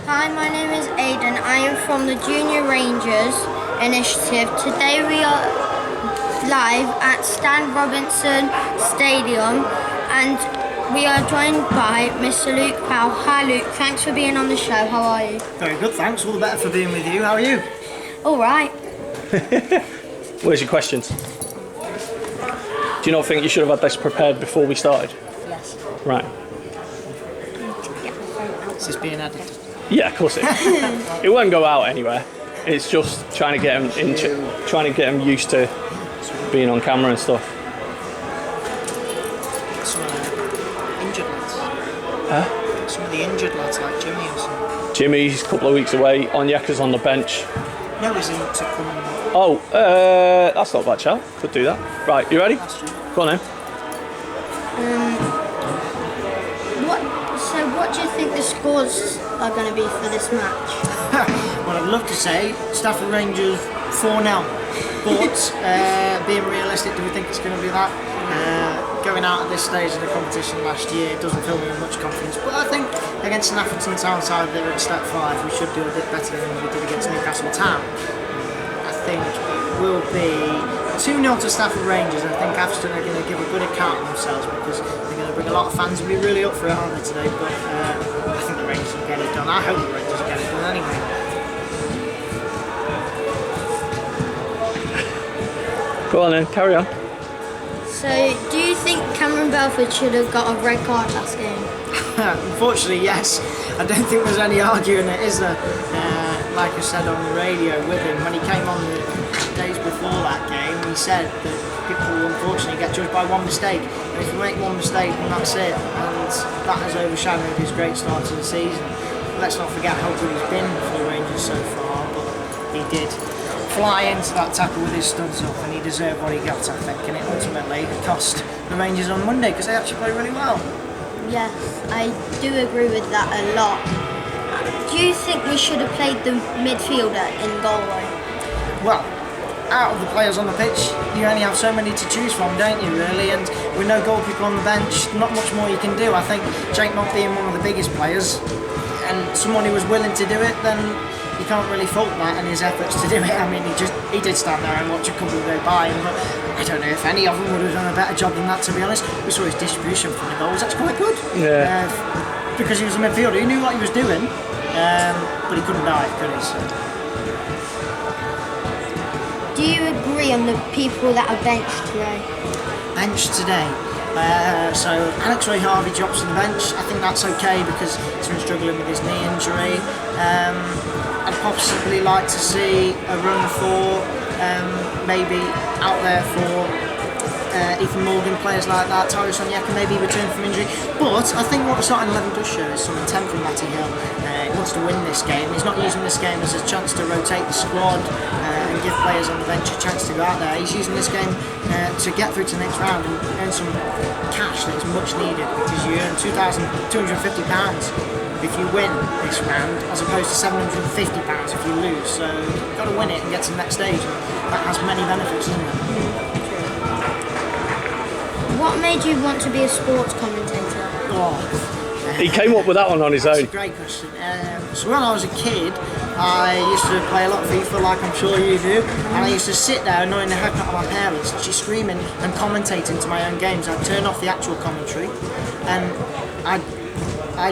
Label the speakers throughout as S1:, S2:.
S1: Hi, my name is Aidan. I am from the Junior Rangers initiative. Today we are live at Stan Robinson Stadium and we are joined by Mr. Luke Powell. Hi Luke, thanks for being on the show. How are you?
S2: Very good, thanks. All the better for being with you. How are you?
S1: All right.
S3: Where's your questions? Do you not think you should have had this prepared before we started?
S1: Yes.
S3: Right.
S2: Is this being edited?
S3: Yeah, of course it is. It won't go out anywhere. It's just trying to get them used to being on camera and stuff.
S2: Some of the injured lads.
S3: Huh?
S2: Some of the injured lads like Jimmy or something.
S3: Jimmy's a couple of weeks away. Onyeka's on the bench.
S2: No, he's in to come.
S3: Oh, that's not a bad shout. Could do that. Right, you ready? Go on then.
S1: What do you think the scores are going to be for this match?
S2: Well, I'd love to say Stafford Rangers 4-0, but being realistic, do we think it's going to be that? Going out at this stage of the competition last year doesn't fill me with much confidence, but I think against an Atherton Town side that are at step 5, we should do a bit better than we did against Newcastle Town. I think it will be 2-0 to Stafford Rangers. I think Atherton are going to give a good account of themselves because they're going to bring a lot of fans and be really up for it, aren't they, today? But I think the Rangers will get it done. I hope the Rangers will get it done anyway.
S3: Go on then, carry on.
S1: So, do you think Cameron Belford should have got a red card last game?
S2: Unfortunately, yes. I don't think there's any arguing it, is there? Like I said on the radio with him, when he came on the days before that game, he said that people will unfortunately get judged by one mistake. And if you make one mistake, then that's it. And that has overshadowed his great start to the season. Let's not forget how good he's been for the Rangers so far, but he did fly into that tackle with his studs up and he deserved what he got, I think, and it ultimately cost the Rangers on Monday because they actually played really well.
S1: Yes, I do agree with that a lot. Do you think we should have played the midfielder in Galway?
S2: Well, out of the players on the pitch, you only have so many to choose from, don't you, really? And with no goalkeeper on the bench, not much more you can do. I think Jake Mott being one of the biggest players and someone who was willing to do it, then you can't really fault that and his efforts to do it. I mean, he did stand there and watch a couple go by, but I don't know if any of them would have done a better job than that, to be honest. We saw his distribution from the goals, that's quite good.
S3: Yeah.
S2: Because he was a midfielder, he knew what he was doing, but he couldn't dive, could he? So.
S1: Do you agree on the people that are benched today?
S2: Benched today. So Alex Ray Harvey drops to the bench. I think that's okay because he's been struggling with his knee injury. I'd possibly like to see a run for maybe out there for Ethan Morgan, players like that. Tyrus Onyeka maybe return from injury. But I think what the starting 11 does show is some intent from Matty Hill. He wants to win this game. He's not using this game as a chance to rotate the squad and give players on the bench a chance to go out there. He's using this game to get through to the next round and earn some cash that is much needed because you earn £2,250 if you win this round as opposed to £750 if you lose. So you've got to win it and get to the next stage. That has many benefits, doesn't it?
S1: What made you want to be a sports commentator?
S3: He came up with that one on his own.
S2: That's a great question. So when I was a kid, I used to play a lot of FIFA, like I'm sure you do, and I used to sit there annoying the heck out of my parents, actually screaming and commentating to my own games. I'd turn off the actual commentary, and I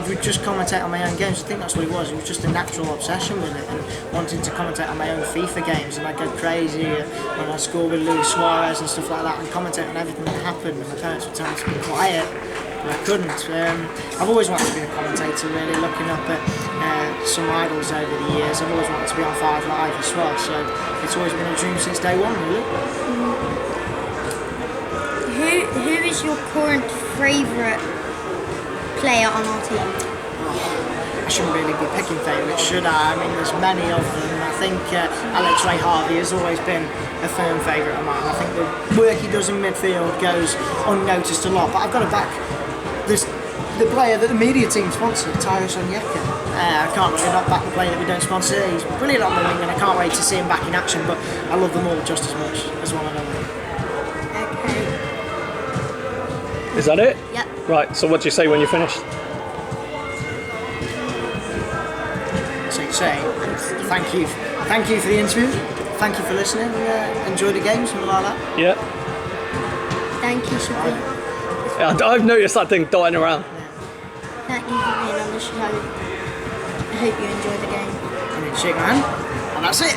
S2: would just commentate on my own games. I think that's what it was. It was just a natural obsession with it and wanting to commentate on my own FIFA games. And I'd go crazy when I scored with Luis Suarez and stuff like that and commentate on everything that happened. And my parents would tell me to be quiet, but I couldn't. I've always wanted to be a commentator, really, looking up at some idols over the years. I've always wanted to be on 5 Live as well. So it's always been a dream since day one, really.
S1: Who is your current favourite player on our team?
S2: I shouldn't really be picking favourites, should I? I mean, there's many of them. I think Alex Ray Harvey has always been a firm favourite of mine. I think the work he does in midfield goes unnoticed a lot, but I've got to back the player that the media team sponsored, Tyrus Onyeka. I can't really not back the player that we don't sponsor. He's brilliant on the wing and I can't wait to see him back in action, but I love them all just as much as one another.
S1: Okay.
S3: Is that it?
S1: Yep.
S3: Right, so what do you say when you're finished?
S2: say thank you for the interview, thank you for listening, and enjoy the game, something like that.
S3: Yeah.
S1: Thank you, Shabby.
S3: I've noticed that thing dotting around.
S1: Thank you for being on the show. I hope you enjoy the game.
S2: And then shake my hand, and that's it.